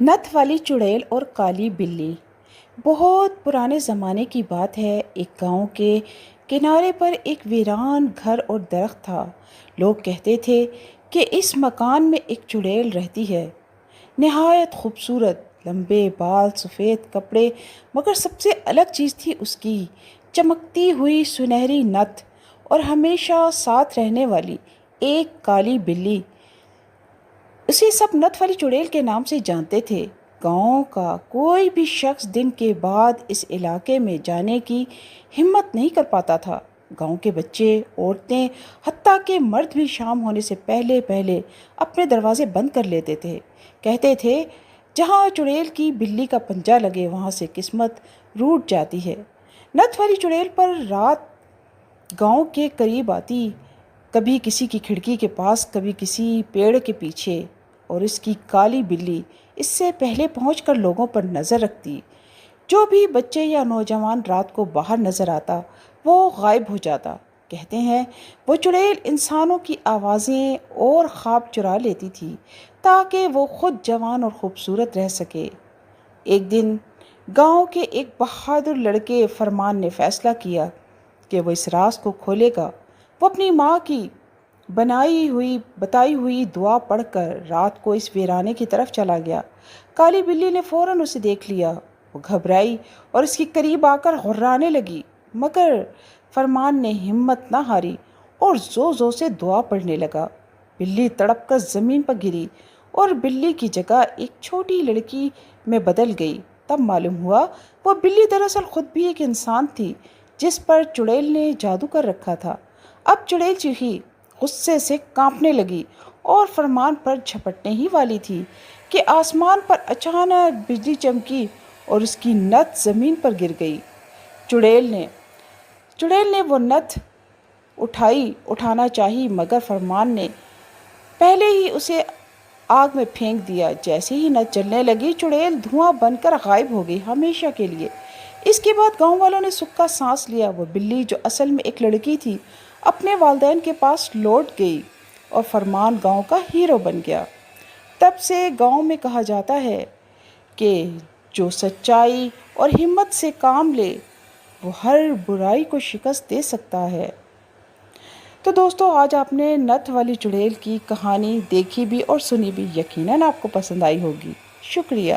نتھ والی چڑیل اور کالی بلی۔ بہت پرانے زمانے کی بات ہے۔ ایک گاؤں کے کنارے پر ایک ویران گھر اور درخت تھا۔ لوگ کہتے تھے کہ اس مکان میں ایک چڑیل رہتی ہے، نہایت خوبصورت، لمبے بال، سفید کپڑے، مگر سب سے الگ چیز تھی اس کی چمکتی ہوئی سنہری نتھ اور ہمیشہ ساتھ رہنے والی ایک کالی بلی۔ اسے سب نتھ والی چڑیل کے نام سے جانتے تھے۔ گاؤں کا کوئی بھی شخص دن کے بعد اس علاقے میں جانے کی ہمت نہیں کر پاتا تھا۔ گاؤں کے بچے، عورتیں، حتیٰ کہ مرد بھی شام ہونے سے پہلے پہلے اپنے دروازے بند کر لیتے تھے۔ کہتے تھے جہاں چڑیل کی بلی کا پنجہ لگے وہاں سے قسمت روٹ جاتی ہے۔ نتھ والی چڑیل پر رات گاؤں کے قریب آتی، کبھی کسی کی کھڑکی کے پاس، کبھی کسی پیڑ کے پیچھے، اور اس کی کالی بلی اس سے پہلے پہنچ کر لوگوں پر نظر رکھتی۔ جو بھی بچے یا نوجوان رات کو باہر نظر آتا وہ غائب ہو جاتا۔ کہتے ہیں وہ چڑیل انسانوں کی آوازیں اور خواب چرا لیتی تھی تاکہ وہ خود جوان اور خوبصورت رہ سکے۔ ایک دن گاؤں کے ایک بہادر لڑکے فرمان نے فیصلہ کیا کہ وہ اس راز کو کھولے گا۔ وہ اپنی ماں کی بتائی ہوئی دعا پڑھ کر رات کو اس ویرانے کی طرف چلا گیا۔ کالی بلی نے فوراً اسے دیکھ لیا۔ وہ گھبرائی اور اس کے قریب آ کر غرانے لگی، مگر فرمان نے ہمت نہ ہاری اور زور زور سے دعا پڑھنے لگا۔ بلی تڑپ کر زمین پر گری اور بلی کی جگہ ایک چھوٹی لڑکی میں بدل گئی۔ تب معلوم ہوا وہ بلی دراصل خود بھی ایک انسان تھی جس پر چڑیل نے جادو کر رکھا تھا۔ اب چڑیل چیخی، غصے سے کانپنے لگی اور فرمان پر جھپٹنے ہی والی تھی کہ آسمان پر اچانک بجلی چمکی اور اس کی نتھ زمین پر گر گئی۔ چڑیل نے وہ نتھ اٹھانا چاہی، مگر فرمان نے پہلے ہی اسے آگ میں پھینک دیا۔ جیسے ہی نتھ جلنے لگی، چڑیل دھواں بن کر غائب ہو گئی ہمیشہ کے لیے۔ اس کے بعد گاؤں والوں نے سکھ کا سانس لیا۔ وہ بلی جو اصل میں ایک لڑکی تھی اپنے والدین کے پاس لوٹ گئی اور فرمان گاؤں کا ہیرو بن گیا۔ تب سے گاؤں میں کہا جاتا ہے کہ جو سچائی اور ہمت سے کام لے وہ ہر برائی کو شکست دے سکتا ہے۔ تو دوستو، آج آپ نے نتھ والی چڑیل کی کہانی دیکھی بھی اور سنی بھی، یقیناً آپ کو پسند آئی ہوگی۔ شکریہ۔